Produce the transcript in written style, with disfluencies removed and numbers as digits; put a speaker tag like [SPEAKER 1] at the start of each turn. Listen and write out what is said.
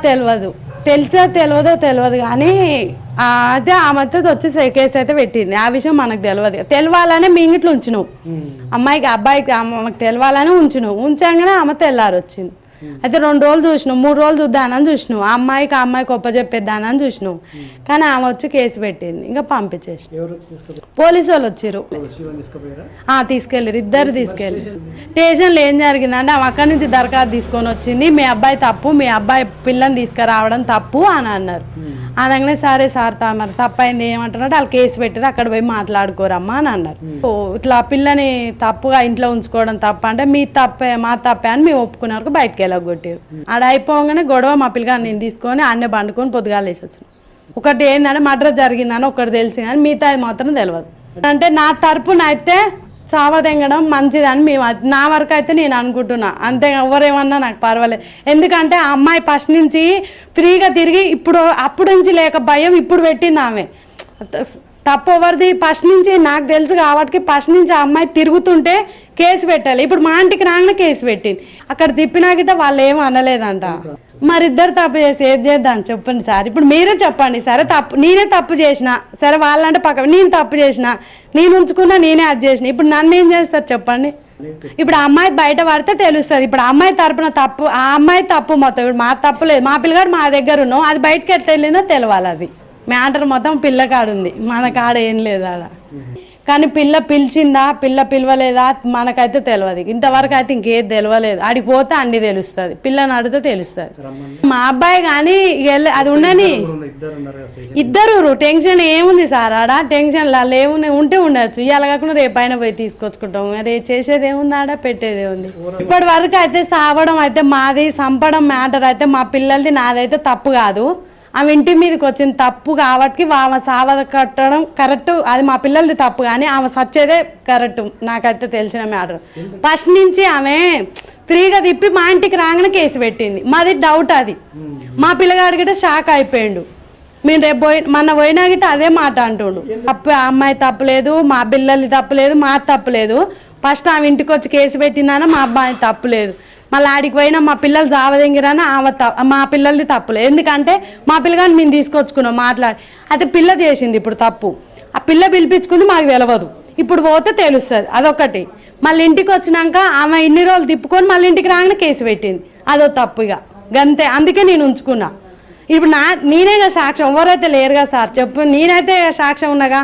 [SPEAKER 1] తెలియదు తెలియదో కానీ అదే ఆమెతో వచ్చి కేసు అయితే పెట్టింది. ఆ విషయం మనకు తెలియదు. తెలవాలనే మీ ఇంట్లో ఉంచినావు అమ్మాయికి అబ్బాయికి ఆమెకు తెలవాలని ఉంచాగానే ఆమె తెల్లారు వచ్చింది. అయితే 2 రోజులు చూసినావు 3 రోజులు చూద్దానని చూసినావు ఆ అమ్మాయికి ఒప్పచెప్పేద్దానని చూసినావు. కానీ ఆమె వచ్చి కేసు పెట్టింది. ఇంకా పంపించేసి పోలీసు వాళ్ళు వచ్చారు తీసుకెళ్ళారు. ఇద్దరు తీసుకెళ్ళారు. స్టేషన్లో ఏం జరిగిందంటే ఆమె అక్కడి నుంచి దరఖాస్తు తీసుకొని వచ్చింది. మీ అబ్బాయి తప్పు, మీ అబ్బాయి పిల్లని తీసుకురావడం తప్పు అని అన్నారు. అనగానే సరే సార్ మరి తప్పైంది ఏమంటున్నాడు వాళ్ళు కేసు పెట్టారు అక్కడ పోయి మాట్లాడుకోరమ్మా అని అన్నారు. ఇట్లా పిల్లని తప్పుగా ఇంట్లో ఉంచుకోవడం తప్ప అంటే మీ తప్పే మా తప్పే అని మేము ఒప్పుకునే వరకు బయటకు వెళ్ళగొట్టారు. ఆడ అయిపోగానే గొడవ మా పిల్లగాని నేను తీసుకొని అన్నే బండుకొని పొద్దుగాలు వేసి వచ్చాను. ఒకటి ఏంటంటే మర్డర్ జరిగిందని ఒకటి తెలిసి కానీ మిగతా మాత్రం తెలియదు. అంటే నా తరపున అయితే చావదెంగడం మంచిదని మేము నా వరకు అయితే నేను అనుకుంటున్నా. అంతే ఎవరేమన్నా నాకు పర్వాలేదు. ఎందుకంటే ఆ అమ్మాయి ఫస్ట్ నుంచి ఫ్రీగా తిరిగి అప్పుడు నుంచి లేక భయం ఇప్పుడు పెట్టింది ఆమె. తప్పు ఎవరిది ఫస్ట్ నుంచి నాకు తెలుసు కాబట్టి ఫస్ట్ నుంచి ఆ అమ్మాయి తిరుగుతుంటే కేసు పెట్టాలి. ఇప్పుడు మా ఇంటికి రాగానే కేసు పెట్టింది. అక్కడ తిప్పినా గిట్ట వాళ్ళు ఏం అనలేదంట. మరి ఇద్దరు తప్పు చేసి ఏది చేద్దాం చెప్పండి సార్. ఇప్పుడు మీరే చెప్పండి. సరే నేనే తప్పు చేసిన సరే వాళ్ళంటే పక్క నేను తప్పు చేసిన నేను ఉంచుకున్నా నేనే అది చేసిన ఇప్పుడు నన్ను ఏం చేస్తారు చెప్పండి. ఇప్పుడు ఆ అమ్మాయి బయట పడితే తెలుస్తుంది. ఇప్పుడు ఆ అమ్మాయి తరపున తప్పు ఆ అమ్మాయి తప్పు మొత్తం ఇప్పుడు మా తప్పు లేదు. మా పిల్లగాడు మా దగ్గర ఉన్నాం అది బయటకి ఎట్లా వెళ్ళిందో తెలవాలి. అది మ్యాటర్ మొత్తం పిల్ల కాడుంది మన కాడ ఏం లేదు ఆడ. కానీ పిల్ల పిలిచిందా పిలవలేదా మనకైతే తెలియదు. ఇంతవరకు అయితే ఇంకేది తెలియలేదు. ఆడికి పోతే అన్ని తెలుస్తుంది. పిల్లని అడిగితే తెలుస్తుంది. మా అబ్బాయి కానీ అది ఉండని ఇద్దరు టెన్షన్ ఏముంది సార్ ఆడ టెన్షన్ ఏముంది ఉంటే ఉండొచ్చు. ఇవాళ కాకుండా రేపైనా పోయి తీసుకొచ్చుకుంటాం. రేపు చేసేది ఏముంది ఆడ పెట్టేది ఏముంది. ఇప్పటి వరకు అయితే సావడం అయితే మాది చంపడం మ్యాటర్ అయితే మా పిల్లలది నాదైతే తప్పు కాదు. ఆమె ఇంటి మీదకి వచ్చింది తప్పు కాబట్టి ఆమె సావద కట్టడం కరెక్ట్. అది మా పిల్లలది తప్పు కానీ ఆమె సచ్చేదే కరెక్ట్ నాకైతే తెలిసిన మ్యాటర్. ఫస్ట్ నుంచి ఆమె ఫ్రీగా తిప్పి మా ఇంటికి రాగానే కేసు పెట్టింది. మాది డౌట్ అది. మా పిల్లగాడి గిట్ట షాక్ అయిపోయిండు. మేము రేపు మొన్న పోయినా గిట్ట అదే మాట అంటుండు. తప్పు ఆ అమ్మాయి తప్పులేదు మా పిల్లలది తప్పులేదు మా తప్పులేదు. ఫస్ట్ ఆమె ఇంటికి వచ్చి కేసు పెట్టిందన్న మా అబ్బాయి తప్పులేదు. మళ్ళీ ఆడికి పోయినా మా పిల్లలు జావదెంగిరని మా పిల్లలది తప్పులేదు. ఎందుకంటే మా పిల్లగాని మేము తీసుకొచ్చుకున్నాం మాట్లాడి. అయితే పిల్ల చేసింది ఇప్పుడు తప్పు. ఆ పిల్ల పిలిపించుకుంది మాకు తెలియదు. ఇప్పుడు పోతే తెలుస్తుంది అదొకటి. మళ్ళీ ఇంటికి వచ్చినాక ఆమె ఇన్ని రోజులు తిప్పుకొని మళ్ళీ ఇంటికి రాగానే కేసు పెట్టింది. అదో తప్పు ఇక గంతే. అందుకే నేను ఉంచుకున్నా. ఇప్పుడు నేనేగా సాక్ష్యం ఎవరైతే లేరుగా సార్ చెప్పు. నేనైతే సాక్ష్యం ఉన్నాగా.